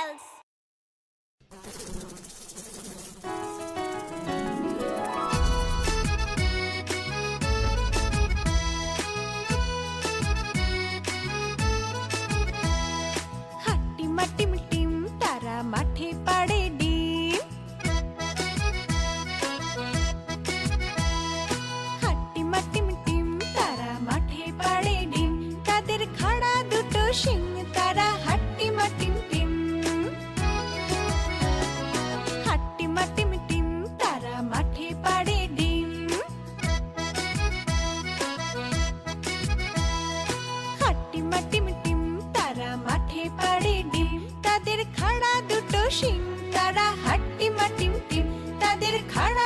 হাট্টিমা team team তারা মাঠে পাড়ে ডিম। হাট্টিমা টিম টিম তারা মাঠে পাড়ে ডিম। তাদের খাড়া দুটো শিং তারা হাট্টিমা টিম টিম। হাট্টিমা টিম টিম তারা মাঠে পাড়ে ডিম। হাট্টিমা টিম টিম তারা মাঠে পাড়ে ডিম। তাদের খাড়া দুটো শিং তারা হাট্টিমা টিম টিম। তাদের খাড়া